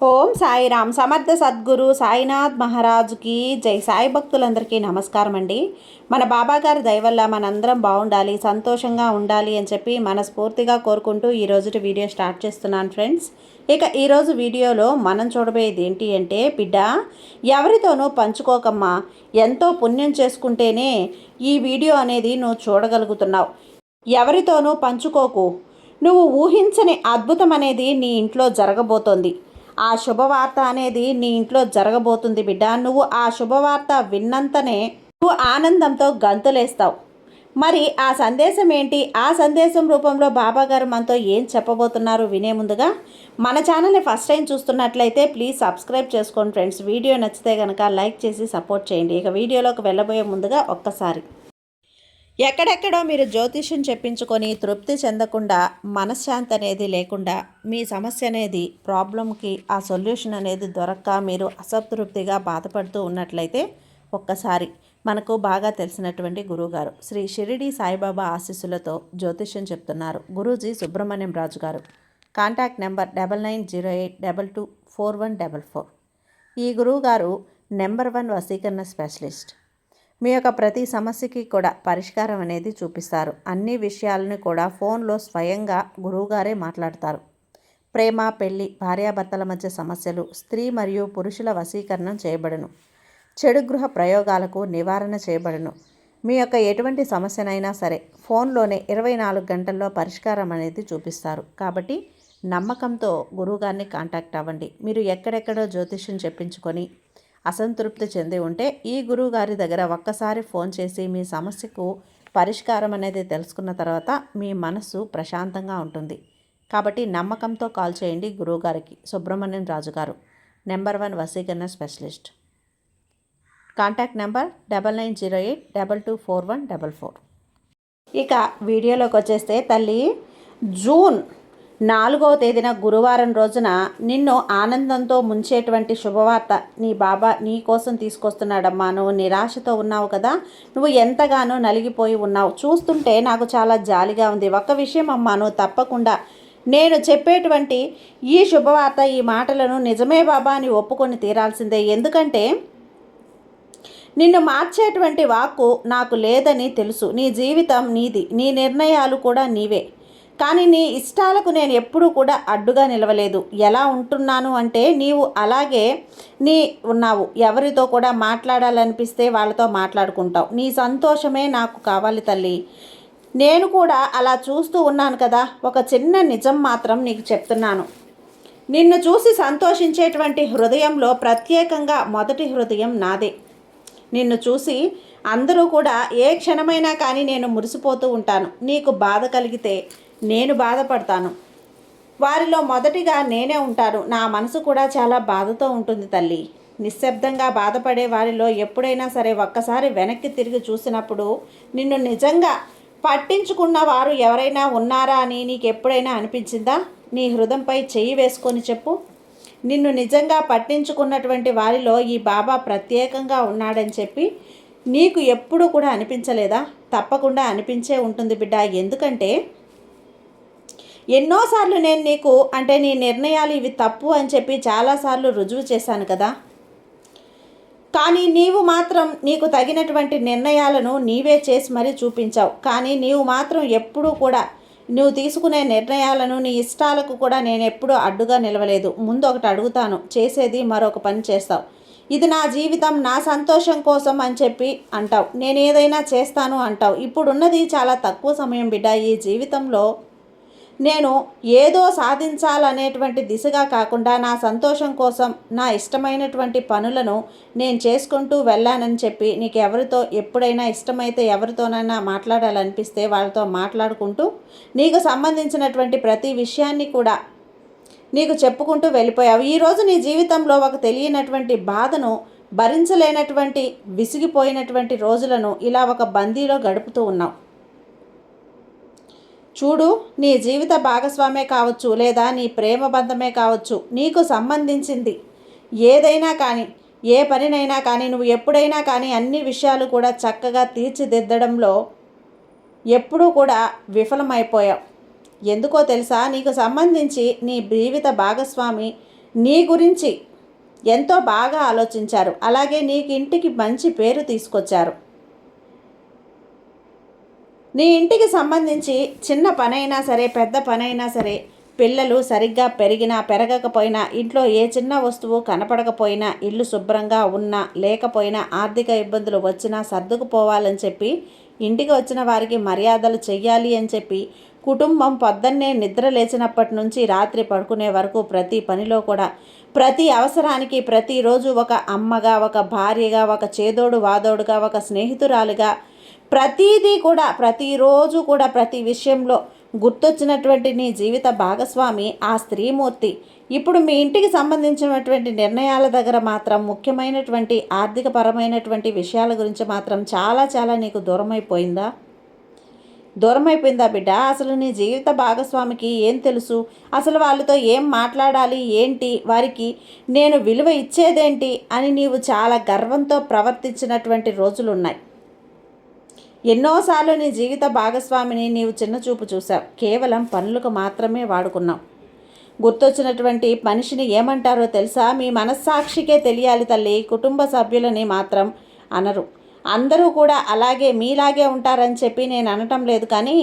ఓం సాయిరామ్. సమర్థ సద్గురు సాయినాథ్ మహారాజుకి జై. సాయి భక్తులందరికీ నమస్కారం అండి. మన బాబాగారి దయ వల్ల మనందరం బాగుండాలి, సంతోషంగా ఉండాలి అని చెప్పి మనస్ఫూర్తిగా కోరుకుంటూ ఈరోజు వీడియో స్టార్ట్ చేస్తున్నాను ఫ్రెండ్స్. ఇక ఈరోజు వీడియోలో మనం చూడబోయేది ఏంటి అంటే, బిడ్డ ఎవరితోనూ పంచుకోకమ్మా, ఎంతో పుణ్యం చేసుకుంటేనే ఈ వీడియో అనేది నువ్వు చూడగలుగుతున్నావు. ఎవరితోనూ పంచుకోకు. నువ్వు ఊహించని అద్భుతం అనేది నీ ఇంట్లో జరగబోతోంది. ఆ శుభవార్త అనేది నీ ఇంట్లో జరగబోతుంది బిడ్డ. నువ్వు ఆ శుభవార్త విన్నంతనే నువ్వు ఆనందంతో గంతులేస్తావు. మరి ఆ సందేశం ఏంటి? ఆ సందేశం రూపంలో బాబాగారు మనతో ఏం చెప్పబోతున్నారు వినే ముందుగా మన ఛానల్ని ఫస్ట్ టైం చూస్తున్నట్లయితే ప్లీజ్ సబ్స్క్రైబ్ చేసుకోండి ఫ్రెండ్స్. వీడియో నచ్చితే కనుక లైక్ చేసి సపోర్ట్ చేయండి. ఇక వీడియోలోకి వెళ్ళబోయే ముందుగా ఒక్కసారి, ఎక్కడెక్కడో మీరు జ్యోతిష్యం చెప్పించుకొని తృప్తి చెందకుండా, మనశ్శాంతి అనేది లేకుండా, మీ సమస్య అనేది ప్రాబ్లంకి ఆ సొల్యూషన్ అనేది దొరక్క మీరు అసంతృప్తిగా బాధపడుతూ ఉన్నట్లయితే ఒక్కసారి మనకు బాగా తెలిసినటువంటి గురువుగారు శ్రీ షిరిడి సాయిబాబా ఆశీస్సులతో జ్యోతిష్యం చెప్తున్నారు గురూజీ సుబ్రహ్మణ్యం రాజు గారు. Contact number 9908224144. ఈ గురువుగారు నెంబర్ 1 వశీకరణ స్పెషలిస్ట్. మీ యొక్క ప్రతి సమస్యకి కూడా పరిష్కారం అనేది చూపిస్తారు. అన్ని విషయాలను కూడా ఫోన్లో స్వయంగా గురువుగారే మాట్లాడతారు. ప్రేమ, పెళ్లి, భార్యాభర్తల మధ్య సమస్యలు, స్త్రీ మరియు పురుషుల వశీకరణం చేయబడును. చెడు గృహ ప్రయోగాలకు నివారణ చేయబడును. మీ యొక్క ఎటువంటి సమస్యనైనా సరే ఫోన్లోనే 24 గంటల్లో పరిష్కారం అనేది చూపిస్తారు. కాబట్టి నమ్మకంతో గురువుగారిని కాంటాక్ట్ అవ్వండి. మీరు ఎక్కడెక్కడో జ్యోతిష్యం చెప్పించుకొని అసంతృప్తి చెంది ఉంటే ఈ గురువు గారి దగ్గర ఒక్కసారి ఫోన్ చేసి మీ సమస్యకు పరిష్కారం అనేది తెలుసుకున్న తర్వాత మీ మనస్సు ప్రశాంతంగా ఉంటుంది. కాబట్టి నమ్మకంతో కాల్ చేయండి గురువుగారికి. సుబ్రహ్మణ్యం రాజు గారు, నెంబర్ 1 వశీకరణ స్పెషలిస్ట్. Contact number 9908224144. ఇక వీడియోలోకి వచ్చేస్తే, తల్లి జూన్ 4వ తేదీన గురువారం రోజున నిన్ను ఆనందంతో ముంచేటువంటి శుభవార్త నీ బాబా నీ కోసం తీసుకొస్తున్నాడమ్మా. నువ్వు నిరాశతో ఉన్నావు కదా, నువ్వు ఎంతగానో నలిగిపోయి ఉన్నావు. చూస్తుంటే నాకు చాలా జాలిగా ఉంది. ఒక్క విషయం అమ్మా, నువ్వు తప్పకుండా నేను చెప్పేటువంటి ఈ శుభవార్త, ఈ మాటలను నిజమే బాబా అని ఒప్పుకొని తీరాల్సిందే. ఎందుకంటే నిన్ను మార్చేటువంటి వాక్కు నాకు లేదని తెలుసు. నీ జీవితం నీది, నీ నిర్ణయాలు కూడా నీవే. కానీ నీ ఇష్టాలకు నేను ఎప్పుడూ కూడా అడ్డుగా నిలవలేదు. ఎలా ఉంటున్నాను అంటే, నీవు అలాగే ఉన్నావు. ఎవరితో కూడా మాట్లాడాలనిపిస్తే వాళ్ళతో మాట్లాడుకుంటావు. నీ సంతోషమే నాకు కావాలి తల్లి. నేను కూడా అలా చూస్తూ ఉన్నాను కదా. ఒక చిన్న నిజం మాత్రం నీకు చెప్తున్నాను. నిన్ను చూసి సంతోషించేటువంటి హృదయంలో ప్రత్యేకంగా మొదటి హృదయం నాదే. నిన్ను చూసి అందరూ కూడా ఏ క్షణమైనా కానీ నేను మురిసిపోతూ ఉంటాను. నీకు బాధ కలిగితే నేను బాధపడతాను. వారిలో మొదటిగా నేనే ఉంటాను. నా మనసు కూడా చాలా బాధతో ఉంటుంది తల్లి. నిశ్శబ్దంగా బాధపడే వారిలో ఎప్పుడైనా సరే ఒక్కసారి వెనక్కి తిరిగి చూసినప్పుడు నిన్ను నిజంగా పట్టించుకున్న వారు ఎవరైనా ఉన్నారా అని నీకు ఎప్పుడైనా అనిపించిందా? నీ హృదయంపై చెయ్యి వేసుకొని చెప్పు. నిన్ను నిజంగా పట్టించుకున్నటువంటి వారిలో ఈ బాబా ప్రత్యేకంగా ఉన్నాడని చెప్పి నీకు ఎప్పుడు కూడా అనిపించలేదా? తప్పకుండా అనిపించే ఉంటుంది బిడ్డ. ఎందుకంటే ఎన్నోసార్లు నేను నీకు నీ నిర్ణయాలు ఇవి తప్పు అని చెప్పి చాలాసార్లు రుజువు చేశాను కదా. కానీ నీవు మాత్రం నీకు తగినటువంటి నిర్ణయాలను నీవే చేసి మరీ చూపించావు. కానీ నీవు మాత్రం ఎప్పుడూ కూడా నువ్వు తీసుకునే నిర్ణయాలను, నీ ఇష్టాలకు కూడా నేను ఎప్పుడూ అడ్డుగా నిలవలేదు. ముందు ఒకటి అడుగుతాను, చేసేది మరొక పని చేస్తావు. ఇది నా జీవితం, నా సంతోషం కోసం అని చెప్పి అంటావు. నేను ఏదైనా చేస్తాను అంటావు. ఇప్పుడున్నది చాలా తక్కువ సమయం బిడ్డ. ఈ జీవితంలో నేను ఏదో సాధించాలనేటువంటి దిశగా కాకుండా నా సంతోషం కోసం నా ఇష్టమైనటువంటి పనులను నేను చేసుకుంటూ వెళ్ళానని చెప్పి నీకు ఎవరితో ఎప్పుడైనా ఇష్టమైతే ఎవరితోనైనా మాట్లాడాలనిపిస్తే వాళ్ళతో మాట్లాడుకుంటూ నీకు సంబంధించినటువంటి ప్రతి విషయాన్ని కూడా నీకు చెప్పుకుంటూ వెళ్ళిపోయావు. ఈరోజు నీ జీవితంలో ఒక తెలియనటువంటి బాధను, భరించలేనటువంటి విసిగిపోయినటువంటి రోజులను ఇలా ఒక బందీలో గడుపుతూ ఉన్నావు. చూడు, నీ జీవిత భాగస్వామే కావచ్చు, లేదా నీ ప్రేమ బంధమే కావచ్చు, నీకు సంబంధించింది ఏదైనా కానీ, ఏ పనినైనా కానీ, నువ్వు ఎప్పుడైనా కానీ అన్ని విషయాలు కూడా చక్కగా తీర్చిదిద్దడంలో ఎప్పుడూ కూడా విఫలమైపోయావు. ఎందుకో తెలుసా? నీకు సంబంధించి నీ జీవిత భాగస్వామి నీ గురించి ఎంతో బాగా ఆలోచించారు. అలాగే నీకు ఇంటికి మంచి పేరు తీసుకొచ్చారు. నీ ఇంటికి సంబంధించి చిన్న పనైనా సరే, పెద్ద పనైనా సరే, పిల్లలు సరిగ్గా పెరిగినా పెరగకపోయినా, ఇంట్లో ఏ చిన్న వస్తువు కనపడకపోయినా, ఇల్లు శుభ్రంగా ఉన్నా లేకపోయినా, ఆర్థిక ఇబ్బందులు వచ్చినా సర్దుకుపోవాలని చెప్పి, ఇంటికి వచ్చిన వారికి మర్యాదలు చెయ్యాలి అని చెప్పి, కుటుంబం పొద్దున్నే నిద్ర లేచినప్పటి నుంచి రాత్రి పడుకునే వరకు ప్రతి పనిలో కూడా, ప్రతి అవసరానికి ప్రతిరోజు ఒక అమ్మగా, ఒక భార్యగా, ఒక చేదోడు వాదోడుగా, ఒక స్నేహితురాలుగా, ప్రతిదీ కూడా ప్రతిరోజు కూడా ప్రతి విషయంలో గుర్తొచ్చినటువంటి నీ జీవిత భాగస్వామి ఆ స్త్రీమూర్తి ఇప్పుడు మీ ఇంటికి సంబంధించినటువంటి నిర్ణయాల దగ్గర మాత్రం, ముఖ్యమైనటువంటి ఆర్థికపరమైనటువంటి విషయాల గురించి మాత్రం చాలా చాలా నీకు దూరమైపోయిందా బిడ్డ? అసలు నీ జీవిత భాగస్వామికి ఏం తెలుసు? అసలు వాళ్ళతో ఏం మాట్లాడాలి, ఏంటి, వారికి నేను విలువ ఇచ్చేదేంటి అని నీవు చాలా గర్వంతో ప్రవర్తించినటువంటి రోజులున్నాయి. ఎన్నోసార్లు నీ జీవిత భాగస్వామిని నీవు చిన్నచూపు చూసావు. కేవలం పనులకు మాత్రమే వాడుకున్నావు. గుర్తొచ్చినటువంటి మనిషిని ఏమంటారో తెలుసా? మీ మనస్సాక్షికే తెలియాలి తల్లి. కుటుంబ సభ్యులని మాత్రం అనరు. అందరూ కూడా అలాగే మీలాగే ఉంటారని చెప్పి నేను అనటం లేదు, కానీ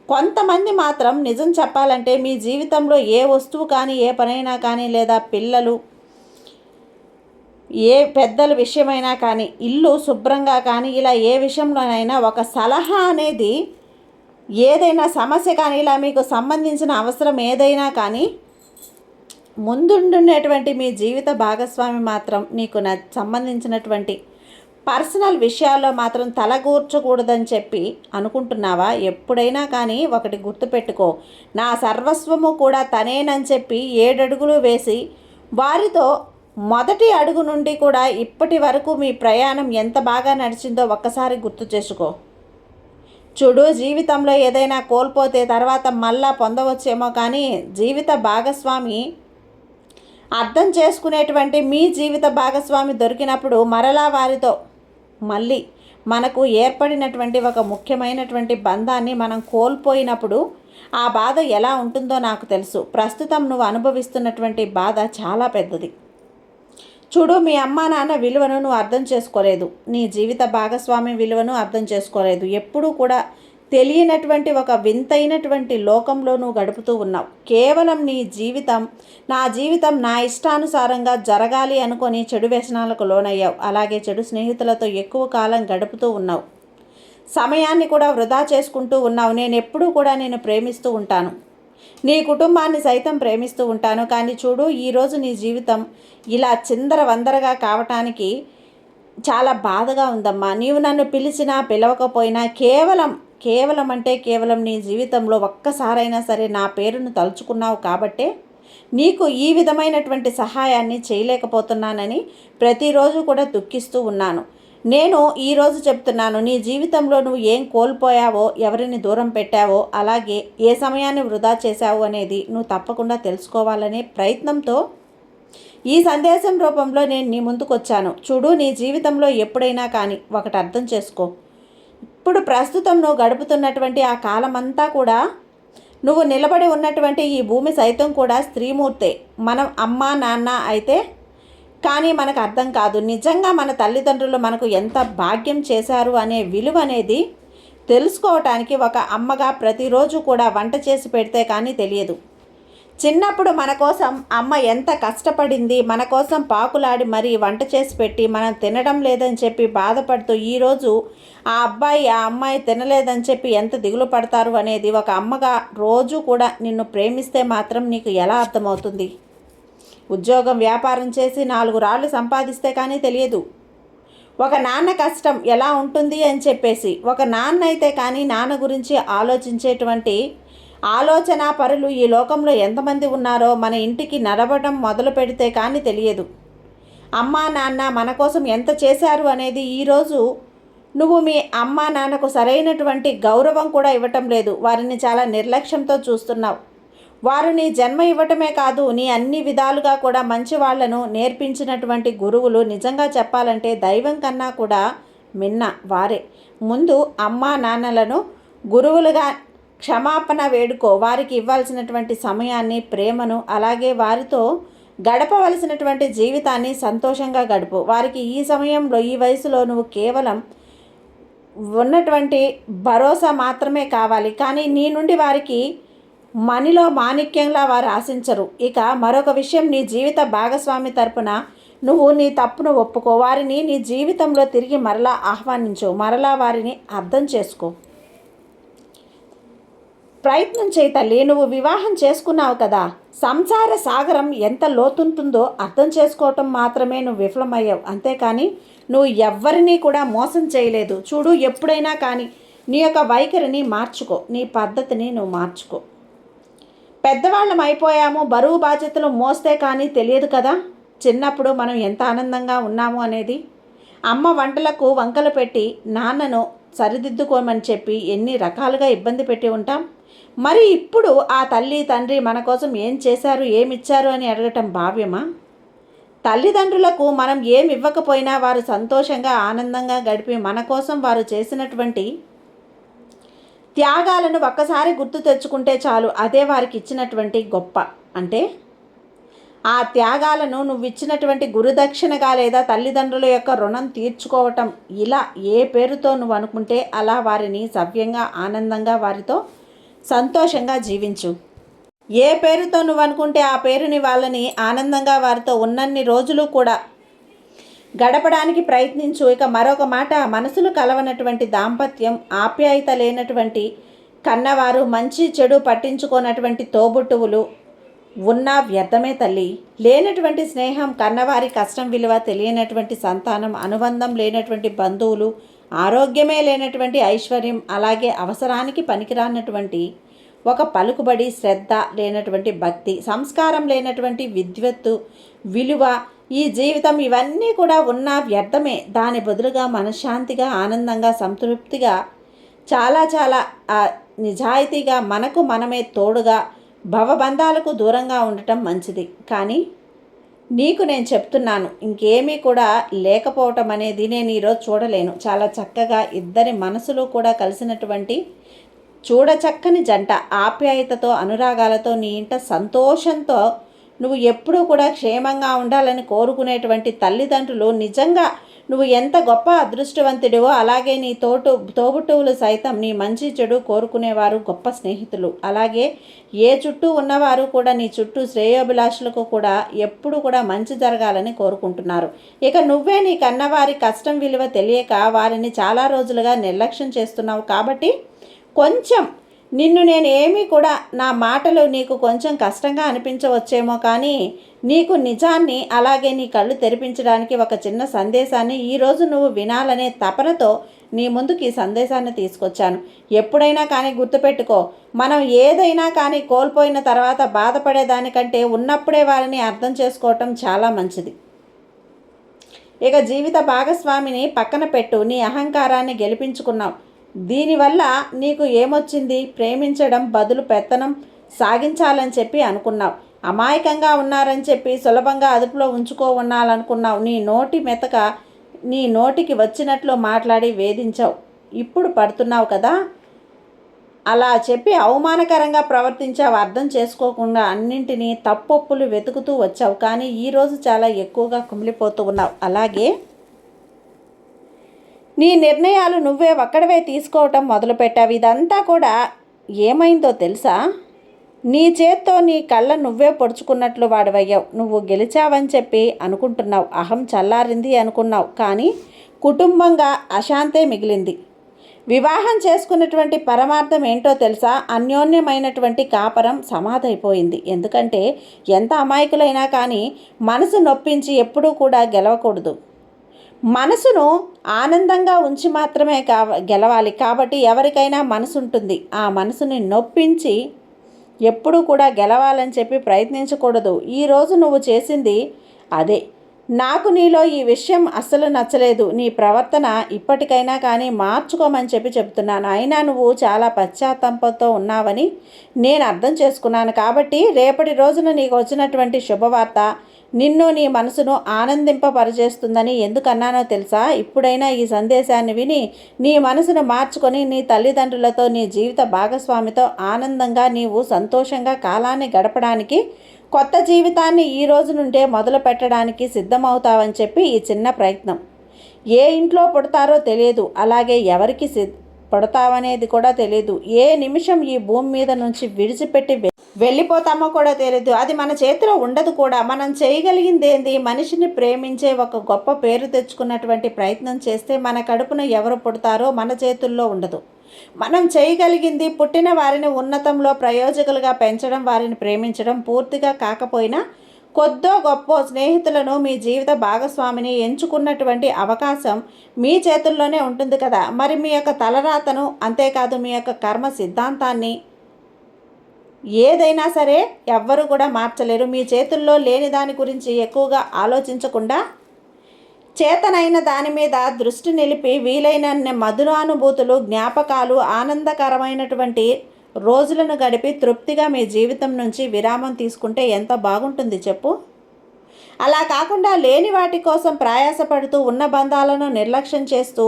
కొంతమంది మాత్రం నిజం చెప్పాలంటే మీ జీవితంలో ఏ వస్తువు కానీ, ఏ పనైనా కానీ, లేదా పిల్లలు, ఏ పెద్దల విషయమైనా కానీ, ఇల్లు శుభ్రంగా కానీ, ఇలా ఏ విషయంలోనైనా ఒక సలహా అనేది, ఏదైనా సమస్య కానీ, ఇలా మీకు సంబంధించిన అవసరం ఏదైనా కానీ, ముందుండున్నటువంటి మీ జీవిత భాగస్వామి మాత్రం నీకు సంబంధించినటువంటి పర్సనల్ విషయాల్లో మాత్రం తలగూర్చకూడదని చెప్పి అనుకుంటున్నావా? ఎప్పుడైనా కానీ ఒకటి గుర్తుపెట్టుకో, నా సర్వస్వము కూడా తనేనని చెప్పి 7 అడుగులు వేసి వారితో మొదటి అడుగు నుండి కూడా ఇప్పటి వరకు మీ ప్రయాణం ఎంత బాగా నడిచిందో ఒక్కసారి గుర్తు చేసుకో. చూడు, జీవితంలో ఏదైనా కోల్పోతే తర్వాత మళ్ళా పొందవచ్చేమో, కానీ జీవిత భాగస్వామి అర్థం చేసుకునేటువంటి మీ జీవిత భాగస్వామి దొరికినప్పుడు మరలా వారితో మళ్ళీ మనకు ఏర్పడినటువంటి ఒక ముఖ్యమైనటువంటి బంధాన్ని మనం కోల్పోయినప్పుడు ఆ బాధ ఎలా ఉంటుందో నాకు తెలుసు. ప్రస్తుతం నువ్వు అనుభవిస్తున్నటువంటి బాధ చాలా పెద్దది. చూడు, మీ అమ్మా నాన్న విలువను నువ్వు అర్థం చేసుకోలేదు. నీ జీవిత భాగస్వామి విలువను అర్థం చేసుకోలేదు. ఎప్పుడూ కూడా తెలియనటువంటి ఒక వింతైనటువంటి లోకంలో నువ్వు గడుపుతూ ఉన్నావు. కేవలం నా జీవితం నా ఇష్టానుసారంగా జరగాలి అనుకొని చెడు వ్యసనాలకు లోనయ్యావు. అలాగే చెడు స్నేహితులతో ఎక్కువ కాలం గడుపుతూ ఉన్నావు. సమయాన్ని కూడా వృధా చేసుకుంటూ ఉన్నావు. నేను ఎప్పుడూ కూడా నేను ప్రేమిస్తూ ఉంటాను, నీ కుటుంబాన్ని సైతం ప్రేమిస్తూ ఉంటాను. కానీ చూడు, ఈరోజు నీ జీవితం ఇలా చిందరవందరగా కావటానికి చాలా బాధగా ఉందమ్మా. నీవు నన్ను పిలిచినా పిలవకపోయినా కేవలం అంటే కేవలం నీ జీవితంలో ఒక్కసారైనా సరే నా పేరును తలుచుకున్నావు కాబట్టే నీకు ఈ విధమైనటువంటి సహాయాన్ని చేయలేకపోతున్నానని ప్రతిరోజు కూడా దుఃఖిస్తూ ఉన్నాను. నేను ఈరోజు చెప్తున్నాను, నీ జీవితంలో నువ్వు ఏం కోల్పోయావో, ఎవరిని దూరం పెట్టావో, అలాగే ఏ సమయాన్ని వృధా చేశావో అనేది నువ్వు తప్పకుండా తెలుసుకోవాలనే ప్రయత్నంతో ఈ సందేశం రూపంలో నేను నీ ముందుకు వచ్చాను. చూడు, నీ జీవితంలో ఎప్పుడైనా కానీ ఒకటి అర్థం చేసుకో. ఇప్పుడు ప్రస్తుతం నువ్వు గడుపుతున్నటువంటి ఆ కాలమంతా కూడా, నువ్వు నిలబడి ఉన్నటువంటి ఈ భూమి సైతం కూడా స్త్రీమూర్తే. మనం అమ్మ నాన్న అయితే కానీ మనకు అర్థం కాదు, నిజంగా మన తల్లిదండ్రులు మనకు ఎంత భాగ్యం చేశారు అనే విలువ అనేది తెలుసుకోవటానికి ఒక అమ్మగా ప్రతిరోజు కూడా వంట చేసి పెడితే కానీ తెలియదు. చిన్నప్పుడు మన కోసం అమ్మ ఎంత కష్టపడింది, మన కోసం పాకులాడి మరీ వంట చేసి పెట్టి మనం తినడం లేదని చెప్పి బాధపడుతూ ఈరోజు ఆ అబ్బాయి ఆ అమ్మాయి తినలేదని చెప్పి ఎంత దిగులు పడతారు అనేది ఒక అమ్మగా రోజు కూడా నిన్ను ప్రేమిస్తే మాత్రం నీకు ఎలా అర్థమవుతుంది? ఉద్యోగం వ్యాపారం చేసి 4 రాళ్ళు సంపాదిస్తే కానీ తెలియదు ఒక నాన్న కష్టం ఎలా ఉంటుంది అని చెప్పేసి. ఒక నాన్న అయితే కానీ నాన్న గురించి ఆలోచించేటువంటి ఆలోచన పరులు ఈ లోకంలో ఎంతమంది ఉన్నారో మన ఇంటికి నడవడం మొదలు పెడితే కానీ తెలియదు. అమ్మా నాన్న మన కోసం ఎంత చేశారు అనేది ఈరోజు నువ్వు మీ అమ్మా నాన్నకు సరైనటువంటి గౌరవం కూడా ఇవ్వటం లేదు. వారిని చాలా నిర్లక్ష్యంతో చూస్తున్నావు. వారు నీ జన్మ ఇవ్వటమే కాదు, నీ అన్ని విధాలుగా కూడా మంచి వాళ్లను నేర్పించినటువంటి గురువులు నిజంగా చెప్పాలంటే దైవం కన్నా కూడా మిన్న వారే. ముందు అమ్మా నాన్నలను గురువులుగా క్షమాపణ వేడుకో. వారికి ఇవ్వాల్సినటువంటి సమయాన్ని, ప్రేమను, అలాగే వారితో గడపవలసినటువంటి జీవితాన్ని సంతోషంగా గడుపు. వారికి ఈ సమయంలో ఈ వయసులో నువ్వు కేవలం ఉన్నటువంటి భరోసా మాత్రమే కావాలి. కానీ నీ నుండి వారికి మనిలో మాణిక్యంలా వారు ఆశించరు. ఇక మరొక విషయం, నీ జీవిత భాగస్వామి తరపున నువ్వు నీ తప్పును ఒప్పుకో. వారిని నీ జీవితంలో తిరిగి మరలా ఆహ్వానించు. మరలా వారిని అర్థం చేసుకో. ప్రయత్నం చేయి తల్లి. నువ్వు వివాహం చేసుకున్నావు కదా, సంసార సాగరం ఎంత లోతుంటుందో అర్థం చేసుకోవటం మాత్రమే నువ్వు విఫలమయ్యావు. అంతేకాని నువ్వు ఎవ్వరినీ కూడా మోసం చేయలేదు. చూడు, ఎప్పుడైనా కానీ నీ యొక్క వైఖరిని మార్చుకో, నీ పద్ధతిని నువ్వు మార్చుకో. పెద్దవాళ్ళం అయిపోయాము, బరువు బాధ్యతలు మోస్తే కానీ తెలియదు కదా చిన్నప్పుడు మనం ఎంత ఆనందంగా ఉన్నాము అనేది. అమ్మ వంటలకు వంకలు పెట్టి నాన్నను సరిదిద్దుకోమని చెప్పి ఎన్ని రకాలుగా ఇబ్బంది పెట్టి ఉంటాం. మరి ఇప్పుడు ఆ తల్లి తండ్రి మన కోసం ఏం చేశారు, ఏమిచ్చారు అని అడగటం భావ్యమా? తల్లిదండ్రులకు మనం ఏమి ఇవ్వకపోయినా వారు సంతోషంగా ఆనందంగా గడిపి మన కోసం వారు చేసినటువంటి త్యాగాలను ఒక్కసారి గుర్తు తెచ్చుకుంటే చాలు. అదే వారికి ఇచ్చినటువంటి గొప్ప. అంటే ఆ త్యాగాలను నువ్వు ఇచ్చినటువంటి గురుదక్షిణగా లేదా తల్లిదండ్రుల యొక్క రుణం తీర్చుకోవటం, ఇలా ఏ పేరుతో నువ్వు అనుకుంటే అలా వారిని సవ్యంగా ఆనందంగా వారితో సంతోషంగా జీవించు. ఏ పేరుతో నువ్వు అనుకుంటే ఆ పేరుని వాళ్ళని ఆనందంగా వారితో ఉన్నన్ని రోజులు కూడా గడపడానికి ప్రయత్నించు. ఇక మరొక మాట, మనసులు కలవనటువంటి దాంపత్యం, ఆప్యాయత లేనటువంటి కన్నవారు, మంచి చెడు పట్టించుకోనటువంటి తోబుట్టువులు ఉన్నా వ్యర్థమే తల్లి. లేనటువంటి స్నేహం, కన్నవారి కష్టం విలువ తెలియనటువంటి సంతానం, అనుబంధం లేనటువంటి బంధువులు, ఆరోగ్యమే లేనటువంటి ఐశ్వర్యం, అలాగే అవసరానికి పనికిరానటువంటి ఒక పలుకుబడి, శ్రద్ధ లేనటువంటి భక్తి, సంస్కారం లేనటువంటి విద్వత్తు విలువ, ఈ జీవితం ఇవన్నీ కూడా ఉన్నా వ్యర్థమే. దాని బదులుగా మనశ్శాంతిగా, ఆనందంగా, సంతృప్తిగా, చాలా చాలా నిజాయితీగా, మనకు మనమే తోడుగా, భవబంధాలకు దూరంగా ఉండటం మంచిది. కానీ నీకు నేను చెప్తున్నాను, ఇంకేమీ కూడా లేకపోవటం అనేది నేను ఈరోజు చూడలేను. చాలా చక్కగా ఇద్దరి మనసులు కూడా కలిసినటువంటి చూడచక్కని జంట, ఆప్యాయతతో, అనురాగాలతో, నీ ఇంట సంతోషంతో నువ్వు ఎప్పుడూ కూడా క్షేమంగా ఉండాలని కోరుకునేటువంటి తల్లిదండ్రులు. నిజంగా నువ్వు ఎంత గొప్ప అదృష్టవంతుడివో అలాగే నీ తోబుట్టువులు సైతం నీ మంచి చెడు కోరుకునేవారు గొప్ప స్నేహితులు. అలాగే ఏ చుట్టూ ఉన్నవారు కూడా నీ చుట్టూ శ్రేయోభిలాషులకు కూడా ఎప్పుడు కూడా మంచి జరగాలని కోరుకుంటున్నారు. ఇక నువ్వే నీ కన్నవారి కష్టం విలువ తెలియక వారిని చాలా రోజులుగా నిర్లక్ష్యం చేస్తున్నావు. కాబట్టి కొంచెం నిన్ను నేను ఏమీ కూడా, నా మాటలు నీకు కొంచెం కష్టంగా అనిపించవచ్చేమో, కానీ నీకు నిజాన్ని అలాగే నీ కళ్ళు తెరిపించడానికి ఒక చిన్న సందేశాన్ని ఈరోజు నువ్వు వినాలనే తపనతో నీ ముందుకు ఈ సందేశాన్ని తీసుకొచ్చాను. ఎప్పుడైనా కానీ గుర్తుపెట్టుకో, మనం ఏదైనా కానీ కోల్పోయిన తర్వాత బాధపడేదానికంటే ఉన్నప్పుడే వారిని అర్థం చేసుకోవటం చాలా మంచిది. ఇక జీవిత భాగస్వామిని పక్కన పెట్టు. నీ అహంకారాన్ని గెలిపించుకున్నావు. దీనివల్ల నీకు ఏమొచ్చింది? ప్రేమించడం బదులు పెత్తనం సాగించాలని చెప్పి అనుకున్నావు. అమాయకంగా ఉన్నారని చెప్పి సులభంగా అదుపులో ఉంచుకోవాలనుకున్నావు. నీ నోటి మెతక నీ నోటికి వచ్చినట్లు మాట్లాడి వేధించావు. ఇప్పుడు పడుతున్నావు కదా, అలా చెప్పి అవమానకరంగా ప్రవర్తించావు. అర్థం చేసుకోకుండా అన్నింటినీ తప్పొప్పులు వెతుకుతూ వచ్చావు. కానీ ఈరోజు చాలా ఎక్కువగా కుమిలిపోతూ ఉన్నావు. అలాగే నీ నిర్ణయాలు నువ్వే ఒక్కడవే తీసుకోవటం మొదలుపెట్టావు. ఇదంతా కూడా ఏమైందో తెలుసా? నీ చేత్తో నీ కళ్ళ నువ్వే పొడుచుకున్నట్లు వాడివయ్యావు. నువ్వు గెలిచావని చెప్పి అనుకుంటున్నావు, అహం చల్లారింది అనుకున్నావు, కానీ కుటుంబంగా అశాంతే మిగిలింది. వివాహం చేసుకున్నటువంటి పరమార్థం ఏంటో తెలుసా? అన్యోన్యమైనటువంటి కాపరం సమాధైపోయింది. ఎందుకంటే ఎంత అమాయకులైనా కానీ మనసు నొప్పించి ఎప్పుడూ కూడా గెలవకూడదు. మనసును ఆనందంగా ఉంచి మాత్రమే గెలవాలి. కాబట్టి ఎవరికైనా మనసు ఉంటుంది. ఆ మనసుని నొప్పించి ఎప్పుడూ కూడా గెలవాలని చెప్పి ప్రయత్నించకూడదు. ఈరోజు నువ్వు చేసింది అదే. నాకు నీలో ఈ విషయం అస్సలు నచ్చలేదు. నీ ప్రవర్తన ఇప్పటికైనా కానీ మార్చుకోమని చెప్పి చెప్తున్నాను. అయినా నువ్వు చాలా పశ్చాత్తాపంతో ఉన్నావని నేను అర్థం చేసుకున్నాను. కాబట్టి రేపటి రోజున నీకు వచ్చినటువంటి శుభవార్త నిన్ను, నీ మనసును ఆనందింపపరిచేస్తుందని ఎందుకన్నానో తెలుసా? ఇప్పుడైనా ఈ సందేశాన్ని విని నీ మనసును మార్చుకొని నీ తల్లిదండ్రులతో, నీ జీవిత భాగస్వామితో ఆనందంగా నీవు సంతోషంగా కాలాన్ని గడపడానికి కొత్త జీవితాన్ని ఈ రోజు నుండే మొదలు పెట్టడానికి సిద్ధమవుతావని చెప్పి ఈ చిన్న ప్రయత్నం. ఏ ఇంట్లో పుడతారో తెలియదు, అలాగే ఎవరికి పుడతావనేది కూడా తెలియదు. ఏ నిమిషం ఈ భూమి మీద నుంచి విడిచిపెట్టి వెళ్ళిపోతామో కూడా తెలియదు. అది మన చేతిలో ఉండదు కూడా. మనం చేయగలిగింది ఏంది? మనిషిని ప్రేమించే ఒక గొప్ప పేరు తెచ్చుకున్నటువంటి ప్రయత్నం చేస్తే మన కడుపున ఎవరు పుడతారో మన చేతుల్లో ఉండదు. మనం చేయగలిగింది పుట్టిన వారిని ఉన్నతంలో ప్రయోజకులుగా పెంచడం, వారిని ప్రేమించడం. పూర్తిగా కాకపోయినా కొద్దో గొప్ప స్నేహితులను మీ జీవిత భాగస్వామిని ఎంచుకున్నటువంటి అవకాశం మీ చేతుల్లోనే ఉంటుంది కదా. మరి మీ యొక్క తలరాతను, అంతేకాదు మీ యొక్క కర్మ సిద్ధాంతాన్ని ఏదైనా సరే ఎవ్వరు కూడా మార్చలేరు. మీ చేతుల్లో లేని దాని గురించి ఎక్కువగా ఆలోచించకుండా చేతనైన దాని మీద దృష్టి నిలిపి వీలైన మధురానుభూతులు, జ్ఞాపకాలు, ఆనందకరమైనటువంటి రోజులను గడిపి తృప్తిగా మీ జీవితం నుంచి విరామం తీసుకుంటే ఎంత బాగుంటుంది చెప్పు. అలా కాకుండా లేని వాటి కోసం ప్రయాసపడుతూ ఉన్న బంధాలను నిర్లక్ష్యం చేస్తూ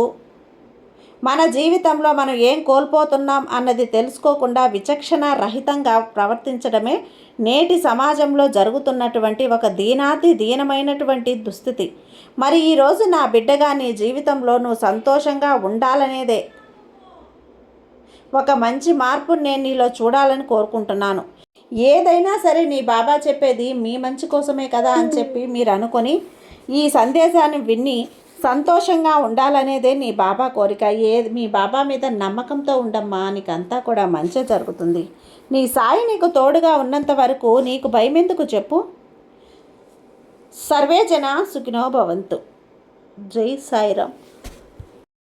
మన జీవితంలో మనం ఏం కోల్పోతున్నాం అన్నది తెలుసుకోకుండా విచక్షణ రహితంగా ప్రవర్తించడమే నేటి సమాజంలో జరుగుతున్నటువంటి ఒక దీనమైనటువంటి దుస్థితి. మరి ఈరోజు నా బిడ్డగా నీ జీవితంలో నువ్వు సంతోషంగా ఉండాలనేదే ఒక మంచి మార్పుని నేను నీలో చూడాలని కోరుకుంటున్నాను. ఏదైనా సరే నీ బాబా చెప్పేది మీ మంచి కోసమే కదా అని చెప్పి మీరు అనుకొని ఈ సందేశాన్ని విని సంతోషంగా ఉండాలనేదే నీ బాబా కోరిక. మీ బాబా మీద నమ్మకంతో ఉండమ్మా, నీకంతా కూడా మంచి జరుగుతుంది. నీ సాయి నీకు తోడుగా ఉన్నంత వరకు నీకు భయం ఎందుకు చెప్పు. సర్వే జన సుఖినో భవంతు. జై సాయిరామ్.